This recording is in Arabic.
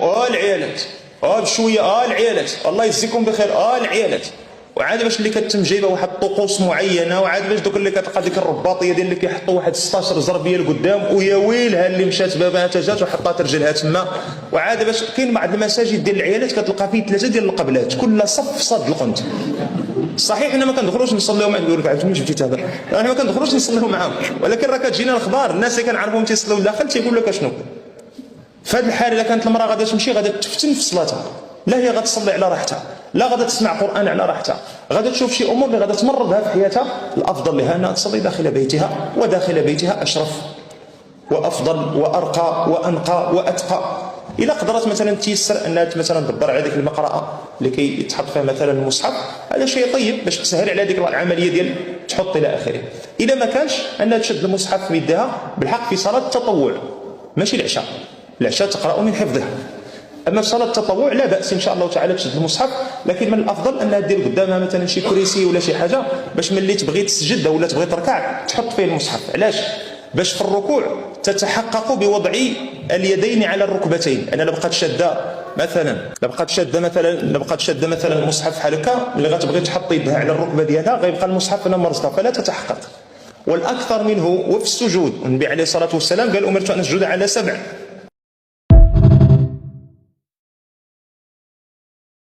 العيالات بشويه العيالات الله يجزيكم بخير العيالات. وعاد باش اللي كتم جايبه واحد الطقوس معينه، وعاد باش دوك اللي كتلقى ديك الرباطيه ديال اللي كيحطوا واحد 16 زربيه لقدام، ويا ويلها اللي مشات باباها جات وحطات رجلها تما. وعاد باش كاين بعض المساجد ديال العيالات كتلقى فيه 3 ديال القبلات، كل صف صاد القنت. صحيح حنا ما كندخلوش نصليو معاهم، يقول لك عاد منين جبتي هذا؟ حنا ما كندخلوش نصليو معاهم، ولكن راه كتجينا الاخبار الناس اللي كنعرفوهم تيصليو لداخل تيقول لك اشنو. في هذه الحاله اذا كانت المراه غادا تمشي غادا تفتن في صلاتها، لا هي غتصلي على راحتها، لا غادا تسمع قران على راحتها، غادا تشوف شي امور اللي غادا تمرضها في حياتها. الافضل لها انها تصلي داخل بيتها، وداخل بيتها اشرف وافضل وارقى وانقى واتقى. الا قدرت مثلا تيسر انها مثلا تدبر على ديك المقرأه اللي كيتحط فيها مثلا المصحف، هذا شيء طيب باش تسهل على ديك العمليه ديال تحط الى اخره. الا ما كانش انها تشد المصحف في يدها بالحق في صلاه التطوع، ماشي العشاء تقرأ من حفظها. اما صلاه التطوع لا باس ان شاء الله تعالى تشد المصحف، لكن من الافضل انها دير قدامها مثلا شي كريسي ولا شي حاجه باش ملي تبغي تسجد ولا تبغي تركع تحط فيه المصحف. علاش؟ باش في الركوع تتحقق بوضع اليدين على الركبتين. انا لبقات شاده مثلا المصحف بحال هكا، ملي غتبغي تحط يدها على الركبه ديالها غيبقى المصحف هنا مرصده، فلا تتحقق. والاكثر منه وفي السجود، النبي عليه الصلاه والسلام قال امرت ان اسجد على 7،